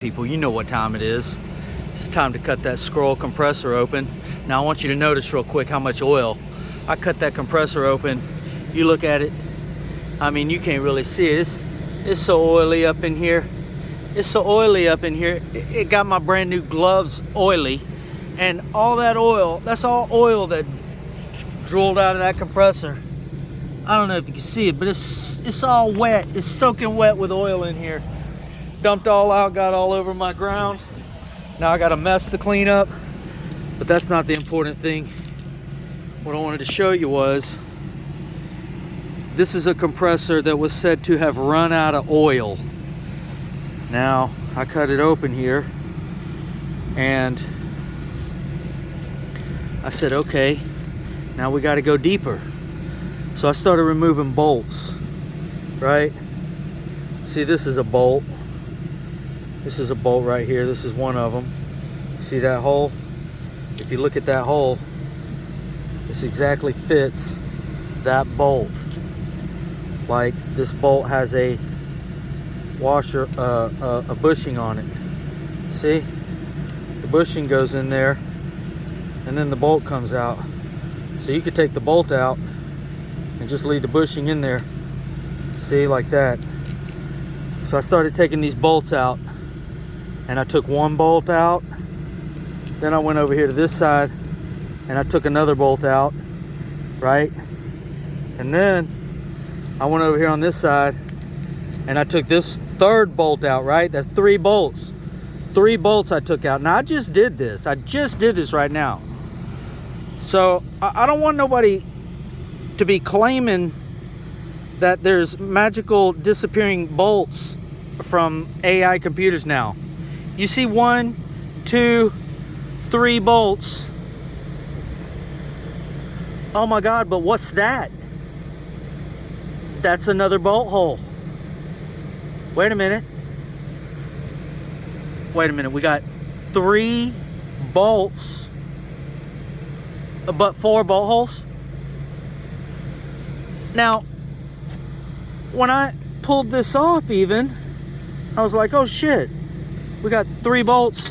People, you know what time it is. It's time to cut that scroll compressor open. Now I want you to notice real quick how much oil. I cut that compressor open. You look at it. I mean, you can't really see it. It's so oily up in here. It's so oily up in here. It got my brand new gloves oily. And all that oil, that's all oil that drooled out of that compressor. I don't know if you can see it, but it's all wet. It's soaking wet with oil in here. Dumped all out, got all over my ground. Now I got a mess to clean up, but that's not the important thing. What I wanted to show you was, this is a compressor that was said to have run out of oil. Now, I cut it open here, and I said, okay, now we gotta go deeper. So I started removing bolts, right? See, this is a bolt. This is a bolt right here. This is one of them. See that hole? If you look at that hole, this exactly fits that bolt. Like, this bolt has a washer, a bushing on it. See? The bushing goes in there, and then the bolt comes out. So you could take the bolt out and just leave the bushing in there. See, like that. So I started taking these bolts out, and I took one bolt out. Then I went over here to this side and I took another bolt out, right? And then I went over here on this side and I took this third bolt out, right? That's 3 bolts. 3 bolts I took out. Now I just did this. I just did this right now. So I don't want nobody to be claiming that there's magical disappearing bolts from AI computers now. You see 1, 2, 3 bolts. Oh my God, but what's that? That's another bolt hole. Wait a minute. Wait a minute, we got 3 bolts, but 4 bolt holes? Now, when I pulled this off even, I was like, oh shit. We got 3 bolts,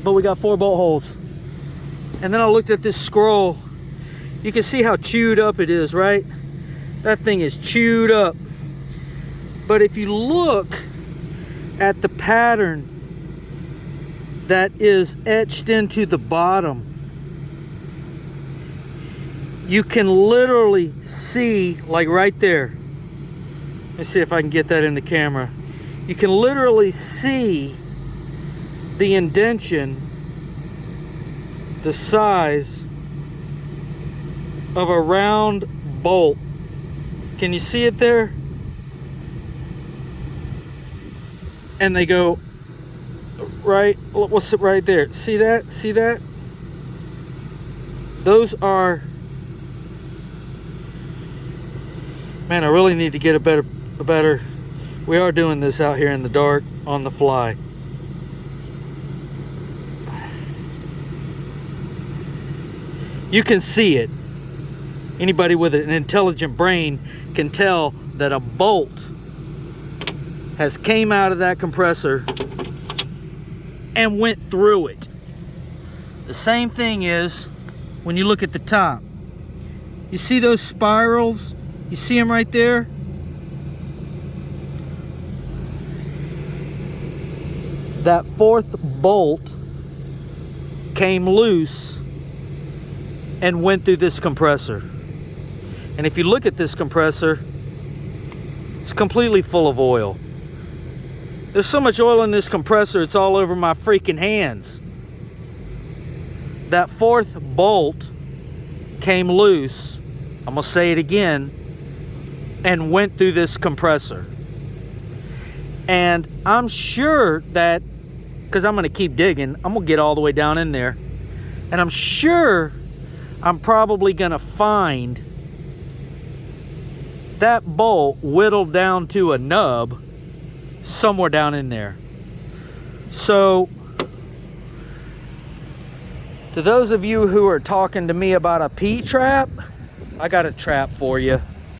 but we got 4 bolt holes. And then I looked at this scroll. You can see how chewed up it is, right? That thing is chewed up. But if you look at the pattern that is etched into the bottom, you can literally see, like right there. Let's see if I can get that in the camera. You can literally see the indentation the size of a round bolt. Can you see it there? And they go right, what's it right there? See that? See that? Those are, man, I really need to get a better, we are doing this out here in the dark on the fly. You can see it. Anybody with an intelligent brain can tell that a bolt has came out of that compressor and went through it. The same thing is when you look at the top. You see those spirals? You see them right there? That 4th bolt came loose and went through this compressor. And if you look at this compressor, it's completely full of oil. There's so much oil in this compressor, it's all over my freaking hands. That 4th bolt came loose, I'm gonna say it again, and went through this compressor. And I'm sure that, because I'm gonna keep digging, I'm gonna get all the way down in there, and I'm sure I'm probably gonna find that bolt whittled down to a nub somewhere down in there. So, to those of you who are talking to me about a P-trap, I got a trap for you.